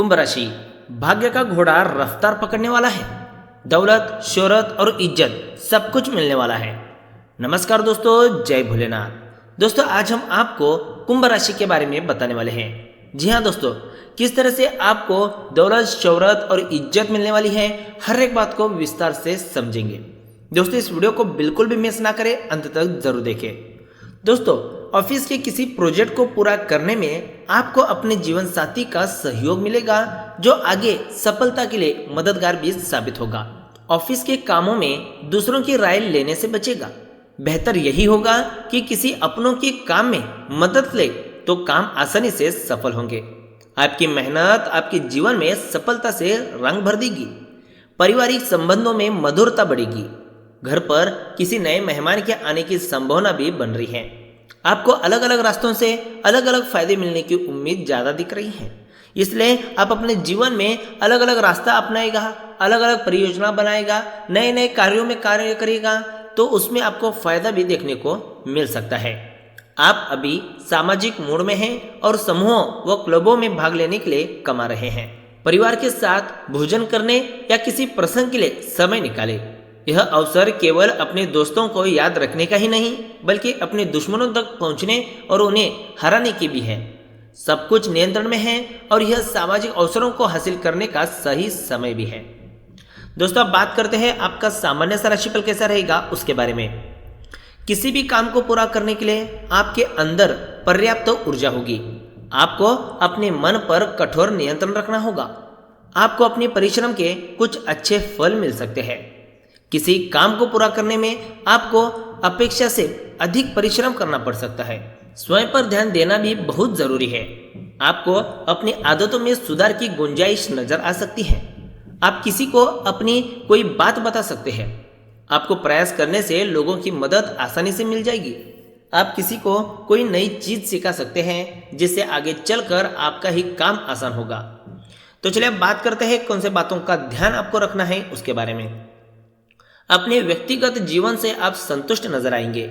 कुंभ राशि, भाग्य का घोड़ा रफ्तार पकड़ने वाला है। दौलत, शोहरत और इज्जत सब कुछ मिलने वाला है। नमस्कार दोस्तों, जय भोलेनाथ। दोस्तों, आज हम आपको कुंभ राशि के बारे में बताने वाले हैं। जी हाँ दोस्तों, किस तरह से आपको दौलत, शोहरत और इज्जत मिलने वाली है, हर एक बात को विस्तार से समझेंगे। दोस्तों, इस वीडियो को बिल्कुल भी मिस ना करें, अंत तक जरूर देखें। दोस्तों, ऑफिस के किसी प्रोजेक्ट को पूरा करने में आपको अपने जीवन साथी का सहयोग मिलेगा, जो आगे सफलता के लिए मददगार भी साबित होगा। ऑफिस के कामों में दूसरों की राय लेने से बचेगा। बेहतर यही होगा कि किसी अपनों के काम में मदद ले तो काम आसानी से सफल होंगे। आपकी मेहनत आपके जीवन में सफलता से रंग भर देगी। पारिवारिक संबंधों में मधुरता बढ़ेगी। घर पर किसी नए मेहमान के आने की संभावना भी बन रही है। आपको अलग अलग रास्तों से अलग अलग फायदे मिलने की उम्मीद ज्यादा दिख रही है। इसलिए आप अपने जीवन में अलग अलग रास्ता अपनाएगा, अलग अलग परियोजना बनाएगा, नए नए कार्यों में कार्य करेगा, तो उसमें आपको फायदा भी देखने को मिल सकता है। आप अभी सामाजिक मूड में हैं और समूहों व क्लबों में भाग लेने के लिए कमा रहे हैं। परिवार के साथ भोजन करने या किसी प्रसंग के लिए समय निकालें। यह अवसर केवल अपने दोस्तों को याद रखने का ही नहीं, बल्कि अपने दुश्मनों तक पहुंचने और उन्हें हराने की भी है। सब कुछ नियंत्रण में है और यह सामाजिक अवसरों को हासिल करने का सही समय भी है। दोस्तों, अब बात करते हैं आपका सामान्य सा राशिफल कैसा रहेगा उसके बारे में। किसी भी काम को पूरा करने के लिए आपके अंदर पर्याप्त ऊर्जा होगी। आपको अपने मन पर कठोर नियंत्रण रखना होगा। आपको अपने परिश्रम के कुछ अच्छे फल मिल सकते हैं। किसी काम को पूरा करने में आपको अपेक्षा से अधिक परिश्रम करना पड़ सकता है। स्वयं पर ध्यान देना भी बहुत जरूरी है। आपको अपनी आदतों में सुधार की गुंजाइश नजर आ सकती है। आप किसी को अपनी कोई बात बता सकते हैं। आपको प्रयास करने से लोगों की मदद आसानी से मिल जाएगी। आप किसी को कोई नई चीज सिखा सकते हैं, जिससे आगे चलकर आपका ही काम आसान होगा। तो चलिए अब बात करते हैं कौन से बातों का ध्यान आपको रखना है उसके बारे में। अपने व्यक्तिगत जीवन से आप संतुष्ट नजर आएंगे।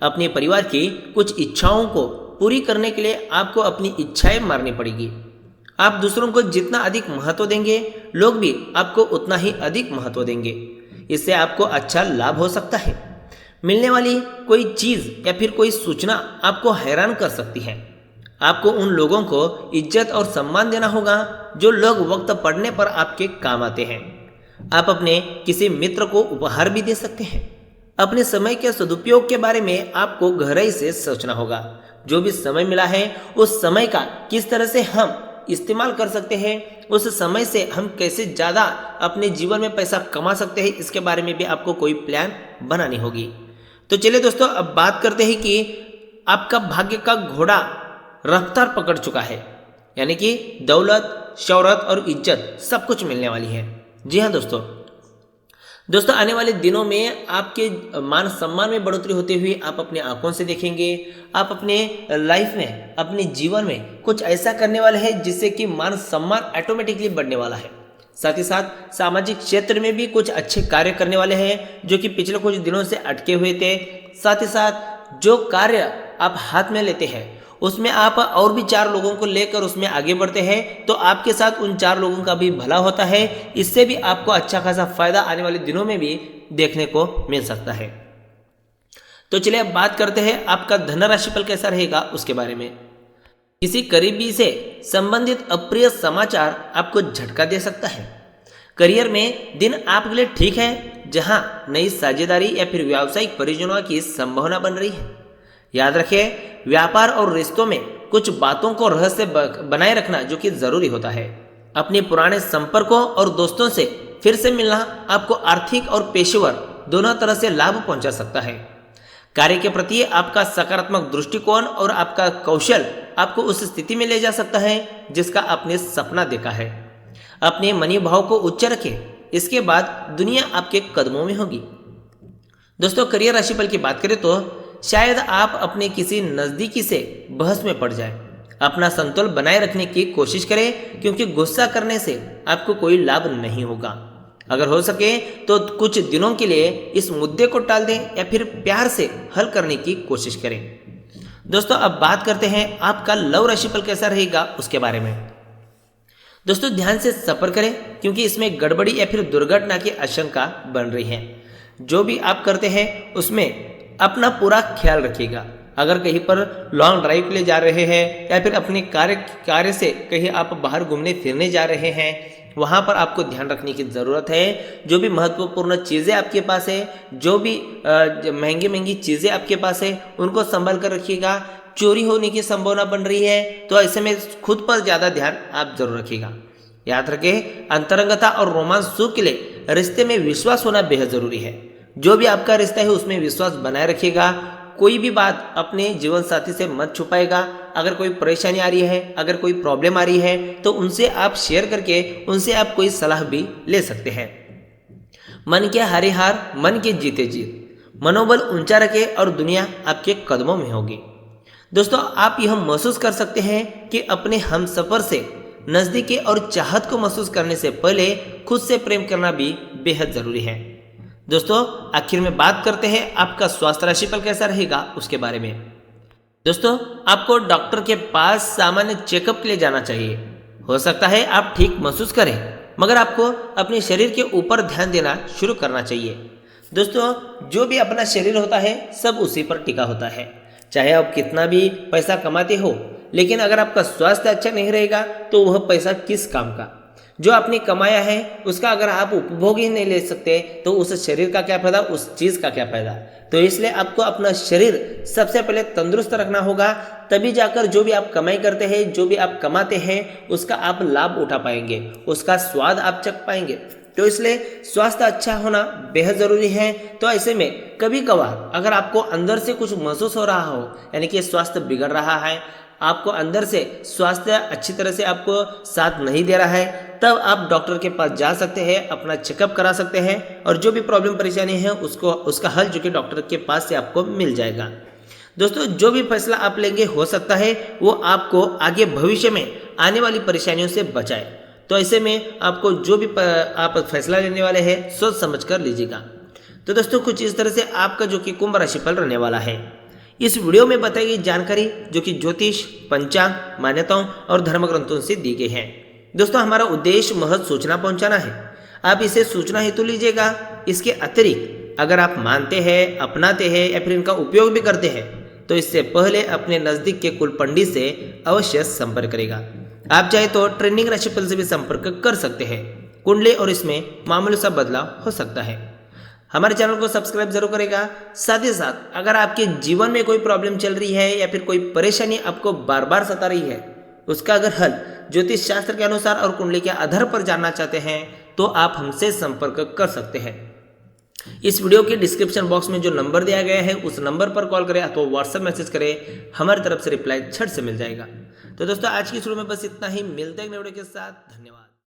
अपने परिवार की कुछ इच्छाओं को पूरी करने के लिए आपको अपनी इच्छाएं मारनी पड़ेगी। आप दूसरों को जितना अधिक महत्व देंगे, लोग भी आपको उतना ही अधिक महत्व देंगे। इससे आपको अच्छा लाभ हो सकता है। मिलने वाली कोई चीज या फिर कोई सूचना आपको हैरान कर सकती है। आपको उन लोगों को इज्जत और सम्मान देना होगा जो लोग वक्त पड़ने पर आपके काम आते हैं। आप अपने किसी मित्र को उपहार भी दे सकते हैं। अपने समय के सदुपयोग के बारे में आपको गहराई से सोचना होगा। जो भी समय मिला है, उस समय का किस तरह से हम इस्तेमाल कर सकते हैं, उस समय से हम कैसे ज़्यादा अपने जीवन में पैसा कमा सकते हैं, इसके बारे में भी आपको कोई प्लान बनानी होगी। तो चलिए दोस्तों, अब बात करते हैं कि आपका भाग्य का घोड़ा रफ्तार पकड़ चुका है, यानी कि दौलत, शोहरत और इज्जत सब कुछ मिलने वाली है। जी हाँ दोस्तों, आने वाले दिनों में आपके मान सम्मान में बढ़ोतरी होते हुए आप अपने आंखों से देखेंगे। आप अपने लाइफ में, अपने जीवन में कुछ ऐसा करने वाले हैं जिससे कि मान सम्मान ऑटोमेटिकली बढ़ने वाला है। साथ ही साथ सामाजिक क्षेत्र में भी कुछ अच्छे कार्य करने वाले हैं जो कि पिछले कुछ दिनों से अटके हुए थे। साथ ही साथ जो कार्य आप हाथ में लेते हैं उसमें आप और भी 4 लोगों को लेकर उसमें आगे बढ़ते हैं, तो आपके साथ उन 4 लोगों का भी भला होता है। इससे भी आपको अच्छा खासा फायदा आने वाले दिनों में भी देखने को मिल सकता है। तो चलिए अब बात करते हैं आपका धन राशिफल कैसा रहेगा उसके बारे में। किसी करीबी से संबंधित अप्रिय समाचार आपको झटका दे सकता है। करियर में दिन आपके लिए ठीक है, जहां नई साझेदारी या फिर व्यावसायिक परियोजना की संभावना बन रही है। याद रखें, व्यापार और रिश्तों में कुछ बातों को रहस्य बनाए रखना जो कि जरूरी होता है। अपने पुराने संपर्कों और दोस्तों से फिर से मिलना आपको आर्थिक और पेशेवर दोनों तरह से लाभ पहुंचा सकता है। कार्य के प्रति आपका सकारात्मक दृष्टिकोण और आपका कौशल आपको उस स्थिति में ले जा सकता है जिसका आपने सपना देखा है। अपने मनी भाव को उच्च रखें, इसके बाद दुनिया आपके कदमों में होगी। दोस्तों, करियर राशिफल की बात करें तो शायद आप अपने किसी नजदीकी से बहस में पड़ जाएं। अपना संतुलन बनाए रखने की कोशिश करें, क्योंकि गुस्सा करने से आपको कोई लाभ नहीं होगा। अगर हो सके तो कुछ दिनों के लिए इस मुद्दे को टाल दें या फिर प्यार से हल करने की कोशिश करें। दोस्तों, अब बात करते हैं आपका लव राशिफल कैसा रहेगा उसके बारे में। दोस्तों ध्यान से सफर करें क्योंकि इसमें गड़बड़ी या फिर दुर्घटना की आशंका बन रही है। जो भी आप करते हैं उसमें अपना पूरा ख्याल रखिएगा। अगर कहीं पर लॉन्ग ड्राइव के लिए जा रहे हैं या फिर अपने कार्य से कहीं आप बाहर घूमने फिरने जा रहे हैं, वहाँ पर आपको ध्यान रखने की ज़रूरत है। जो भी महत्वपूर्ण चीज़ें आपके पास है, जो भी महंगी महंगी चीज़ें आपके पास है, उनको संभाल कर रखिएगा। चोरी होने की संभावना बन रही है तो ऐसे में खुद पर ज़्यादा ध्यान आप जरूर रखिएगा। याद रखें, अंतरंगता और रोमांस सुख के लिए रिश्ते में विश्वास होना बेहद ज़रूरी है। जो भी आपका रिश्ता है उसमें विश्वास बनाए रखिएगा। कोई भी बात अपने जीवन साथी से मत छुपाएगा। अगर कोई परेशानी आ रही है, अगर कोई प्रॉब्लम आ रही है तो उनसे आप शेयर करके उनसे आप कोई सलाह भी ले सकते हैं। मन के हारे हार, मन के जीते जीत। मनोबल ऊंचा रखें और दुनिया आपके कदमों में होगी। दोस्तों आप यह महसूस कर सकते हैं कि अपने हमसफर से नज़दीकी और चाहत को महसूस करने से पहले खुद से प्रेम करना भी बेहद ज़रूरी है। दोस्तों आखिर में बात करते हैं आपका स्वास्थ्य राशिफल कैसा रहेगा उसके बारे में। दोस्तों आपको डॉक्टर के पास सामान्य चेकअप के लिए जाना चाहिए। हो सकता है आप ठीक महसूस करें, मगर आपको अपने शरीर के ऊपर ध्यान देना शुरू करना चाहिए। दोस्तों जो भी अपना शरीर होता है सब उसी पर टिका होता है। चाहे आप कितना भी पैसा कमाते हो, लेकिन अगर आपका स्वास्थ्य अच्छा नहीं रहेगा तो वह पैसा किस काम का। जो आपने कमाया है उसका अगर आप उपभोग ही नहीं ले सकते तो उस शरीर का क्या फायदा, उस चीज़ का क्या फायदा। तो इसलिए आपको अपना शरीर सबसे पहले तंदुरुस्त रखना होगा, तभी जाकर जो भी आप कमाई करते हैं, जो भी आप कमाते हैं उसका आप लाभ उठा पाएंगे, उसका स्वाद आप चख पाएंगे। तो इसलिए स्वास्थ्य अच्छा होना बेहद ज़रूरी है। तो ऐसे में कभी कभार अगर आपको अंदर से कुछ महसूस हो रहा हो, यानी कि स्वास्थ्य बिगड़ रहा है, आपको अंदर से स्वास्थ्य अच्छी तरह से आपको साथ नहीं दे रहा है, तब आप डॉक्टर के पास जा सकते हैं, अपना चेकअप करा सकते हैं और जो भी प्रॉब्लम परेशानी है उसका हल जो कि डॉक्टर के पास से आपको मिल जाएगा। दोस्तों जो भी फैसला आप लेंगे हो सकता है वो आपको आगे भविष्य में आने वाली परेशानियों से बचाए। तो ऐसे में आपको जो भी आप फैसला लेने वाले हैं सोच समझ कर लीजिएगा। तो दोस्तों कुछ इस तरह से आपका जो कि कुंभ राशिफल रहने वाला है। इस वीडियो में बताई गई जानकारी जो कि ज्योतिष, पंचांग, मान्यताओं और धर्म ग्रंथों से दी गई है। दोस्तों हमारा उद्देश्य महज सूचना पहुंचाना है, आप इसे सूचना हेतु लीजिएगा। इसके अतिरिक्त अगर आप मानते हैं, अपनाते हैं या फिर इनका उपयोग भी करते हैं तो इससे पहले अपने नज़दीक के कुल पंडित से अवश्य संपर्क करेगा। आप चाहे तो ट्रेंडिंग राशिफल से भी संपर्क कर सकते हैं। कुंडली और इसमें मामूली सा बदलाव हो सकता है। हमारे चैनल को सब्सक्राइब जरूर करेगा। साथ ही साथ अगर आपके जीवन में कोई प्रॉब्लम चल रही है या फिर कोई परेशानी आपको बार बार सता रही है, उसका अगर हल ज्योतिष शास्त्र के अनुसार और कुंडली के आधार पर जानना चाहते हैं तो आप हमसे संपर्क कर सकते हैं। इस वीडियो के डिस्क्रिप्शन बॉक्स में जो नंबर दिया गया है उस नंबर पर कॉल करें अथवा व्हाट्सएप मैसेज करें, हमारी तरफ से रिप्लाई झट से मिल जाएगा। तो दोस्तों आज की शुरू में बस इतना ही, मिलते हैं नए वीडियो के साथ। धन्यवाद।